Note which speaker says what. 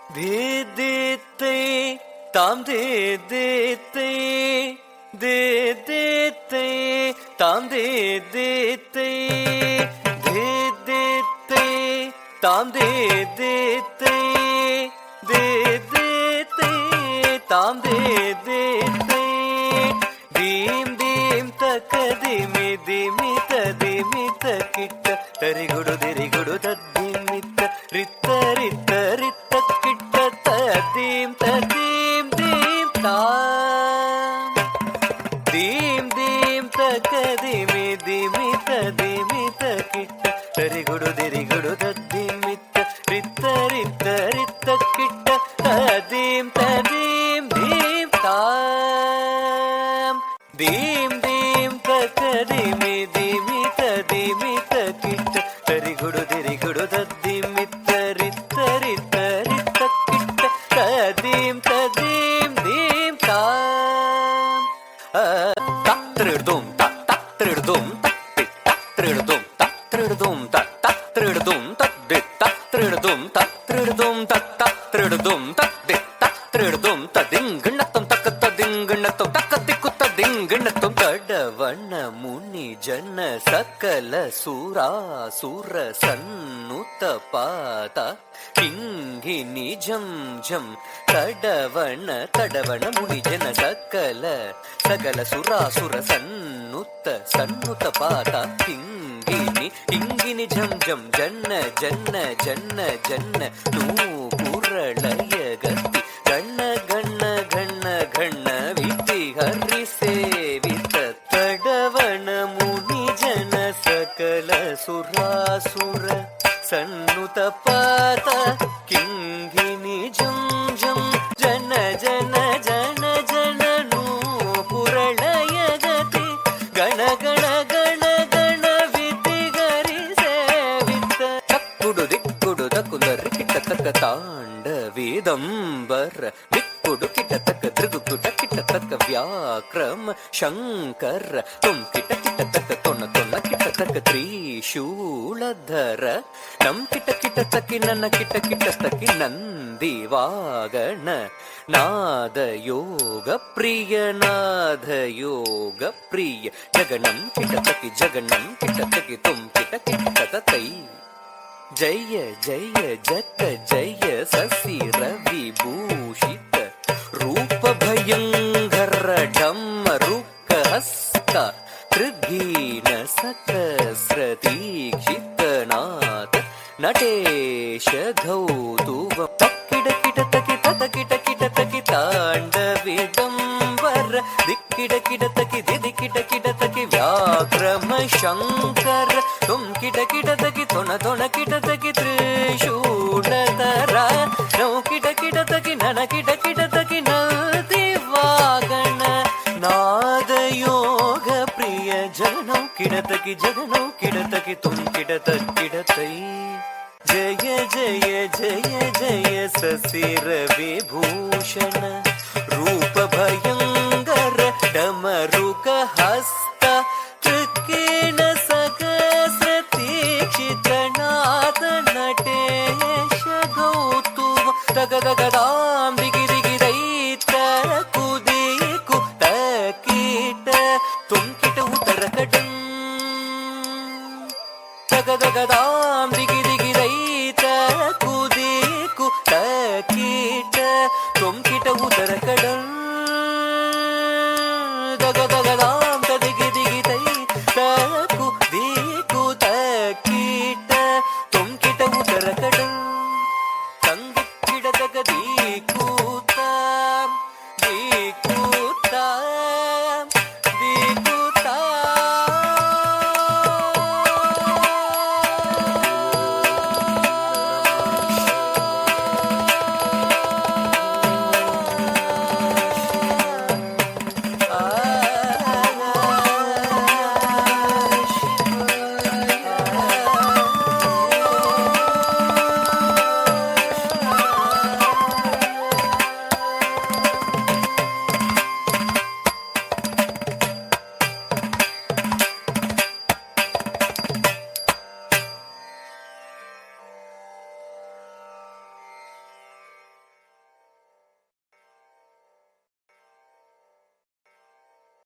Speaker 1: தேதேத்தை தாம் தேதேத்தை தேதேத்தை தாம் தேதேத்தை தேதேத்தை தாம் தேதேத்தை தேதேத்தை தாம் தேதேத்தை தீம் தீம் தக்க திமி திமி திமி கிட்ட தரிகுடு திரிகுடு தத்திமித்த ரித்த ரித்த ரித்த கிட்ட தீம் தீம் தீம் தாம் தீம் தீம் தக்க திமி திமி கிட்ட தரிகுடு திரிகுடு தத்திமித்த ரித்த ரித்த ரித்த கிட்ட தீம் தீம் தீம் தாம் தீம் தீம் தக்க திமி திமி கிட்ட தரிகுடு திரிகுடு தத்திமித்த ரித்த ரித்த ரித்த கிட்ட தீம் தீம் தீம் தாம் தத்ரிடுதும் தத்ரிடுதும் தத்தி தத்ரிடுதும் தத்ரிடுதும் தத்ரிடுதும் தத்தி தத்ரிடுதும் தத்ரிடுதும் தத்ரிடுதும் தத்தி தத்ரிடுதும் ததிங்கிண்ணத்தம் தக்க ததிங்கிண்ணத்தம் தக்கத்திக்கு ததிங்கிண்ணத்தம் கடவண்ண முனி ஜன சಕಲ ಸುರಾಸುರ ಸನ್ನುತ ಪಾದ ಕಿಂಗಿನಿ ಜಂ ಜಂ ತಡವಣ ತಡವಣ ಮುನಿ ಜನ ಸಕಲ ಸುರಾಸುರ ಸನ್ನುತ ಪಾದ ಕಿಂಗಿನಿ ಕಿಂಗಿನಿ ಜಂ ಜಂ ಜನ್ನ ಜನ್ನ ಜನ್ನ ಜನ್ನ ನೂಪುರಳಯ ಗತಿ ಗಣ್ಣ ಗಣ್ಣ ಗಣ್ಣ ಗಣ್ಣ ವಿಧಿ ಹರಿ ಸೇವಿತ ತಡವಣ ಮುನಿ ಜನ ಸಕಲ ಸುರಾಸುರ ಸನ್ನುತ ಪಾದ ಕಿಂಗಿನಿ ಜಂ ಜಂ ಜನ ಜನ ಜನ ಜನ ನೂಪುರಳಯ ಗತಿ ಗಣ ಗಣ ಗಣ ಗಣ ವಿಧಿ ಗರಿ ಸೇವಿತ ತಕ್ಕುಡು ದಿಕ್ಕುಡು ತಕ್ಕುಂದರಿ ಕಿಟ್ಟ ತಕ್ಕ ತಾಂಡವಿದಂಬರ ದಿಕ್ಕುಡು ಕಿಟ್ಟ ತಕ್ಕ ದೃಗುಕುಟ ಕಿಟ್ಟ ತಕ್ಕ ವ್ಯಾಕ್ರಮ ಶಂಕರ ತುಂ ಕಿಟ್ಟ ಕಿಟ್ಟ ತಕ್ಕ ತೊಣ ತೊಣ ಕಿಟ್ಟ ತಕ್ಕ ತ್ರಿಶೂಲಧರ ನಂ ಕಿಟ್ಟ ಕಿಟ್ಟ ತಕ್ಕಿ ನನ್ನ ಕಿಟ್ಟ ಕಿಟ್ಟ ತಕ್ಕಿ ನಂದಿ ವಾಗಣ ನಾದ ಯೋಗ ಪ್ರಿಯ ಜಗಣಂ ಕಿಟ್ಟ ತಕ್ಕಿ ತುಂ ಕಿಟ್ಟ ಕಿಟ್ಟ ತೈ ಜಯ ಜಯ ಜಕ ಜಯ ಸಸಿರ ವಿಭೂಷಿತ ರೂಪ ಭಯಂಕರ ಡಮ್ಮರುಕ ಹಸ್ತ ತ್ರಿಘೀನ ಸಕಸ್ರ ದೀಕ್ಷಿತನಾಥ ನಟೇಶ ಗೌತುವ ತಕ್ಕಿಡ ಕಿಟ ತಕಿ ತತ ಕಿಟ ಕಿಟ ತಕಿ ತಾಂಡವಿದಂಬರ ದಿಕ್ಕಿಡ ಕಿಡ ತಕಿ ದಿದಿ ಕಿಟ ಕಿಟ ತಕಿ ವ್ಯಾಕ್ರಮ ಶಂಕರ ತುಂ ಕಿಟ ಕಿಟ ತಕಿ ತೊಣ ತೊಣ ಕಿಟ ತಕಿ ತ್ರಿಶೂಲಧರ ನೌ ಕಿಟ ಕಿಟ ತಕಿ ನನ ಕಿಟ ಕಿಟ ತಕಿ ನದಿ ವಾಗಣ ನಾದ ಯೋಗ ಪ್ರಿಯ ಜಗನೌ ಕಿಡತಕಿ ಜಗನೌ ಕಿಡತಕಿ ತುಂ ಕಿಡತ ಕಿಡತೈ ಜಯ ಜಯ ಜಯ ಜಯ ಸಸಿರ ವಿಭೂಷಣ ರೂಪ ಭಯಂಕರ ಡಮರುಕ ಹಸ್ತ ತ್ರಿಕೀಣ ಸಕಸ್ರ ತೀಕ್ಷಿತನಾಥ ನಟೇಶ ಗೌತುವ ತಗದಗದಾಂ ದಿಗಿ ದಿಗಿ ದೈತರ ಕುದಿ ಕುತ್ತ ಕೀಟ ತುಂಕಿಟ ಉತ್ತರ ಕಡಂ ತಗದಗದಾಂ ದಿಗಿ ದಿಗಿ ದೈತರ ಕುದಿ ಕುತ್ತ ಕೀಟ ತುಂಕಿಟ ಉತ್ತರ